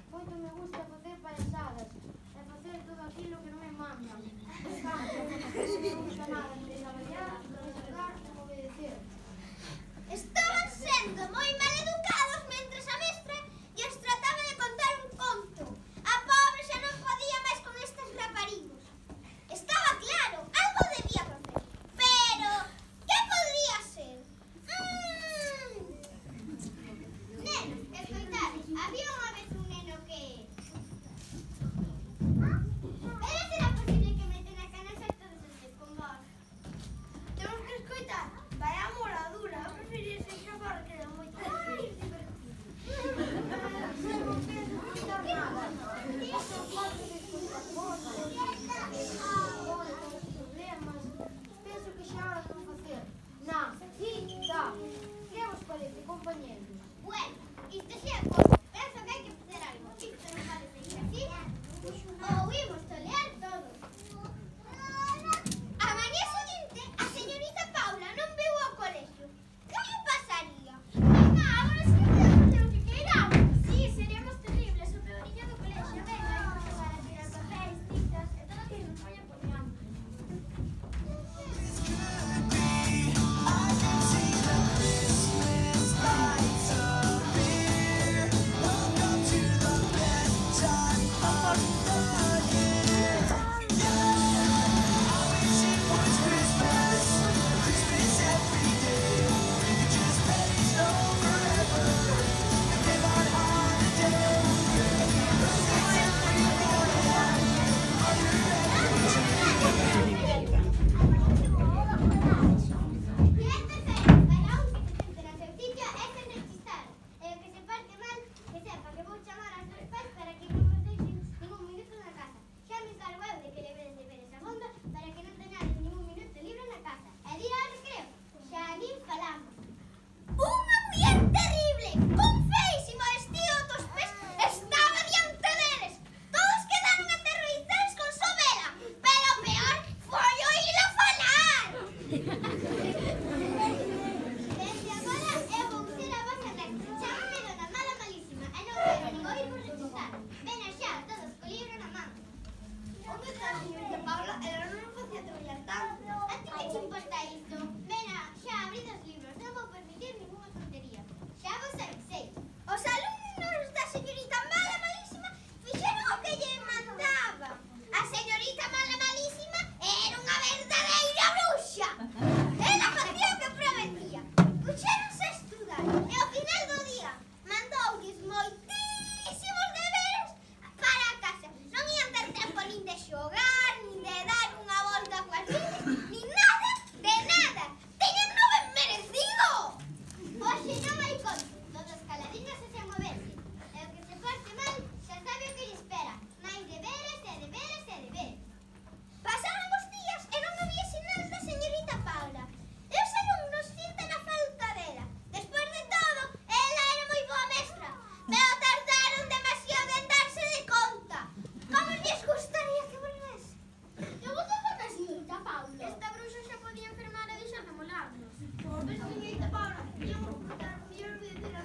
Moito me gusta facer paisadas e facer todo aquilo que non me mandan. Non me gusta nada, nin traballar, nin xogar, nin obedecer. Estaban sendo moi maleducados mentres a mestra lles trataba de contar un conto. A pobre xa non podía máis con estes raparigos. Estaba claro, algo debía facer. Pero, que podría ser? Nenos, escoitades, había unha vez un neno que... Pero será posible que meten a canasa todos os días con vos? Temos que escoitar. Vai a moradura. Eu preferiría ser xafar que era moito divertido. Non penso escoitar nada. Paso parte de escoitar cosas, problemas. Penso que xa hora de non facer nada. Que vos parece, compañeros? Bueno, isto xa é pouco. Penso que hai que facer algo. Isto non pode seguir así. Ou imos tolear todo. A mañá seguinte, a señorita Paula non veu ao colegio. Que lle pasaría? Venga, agora sí que podemos que queiramos. Sí, seríamos terribles. O peoriño do colexio. Venga, imos xogar a tirar papéis, tintas e todo o que nos vaya poñando. Esta bruxa xa podía enfermar e deixar de molarnos. Por vez, señorita Paula, íamos botar mellor obedecer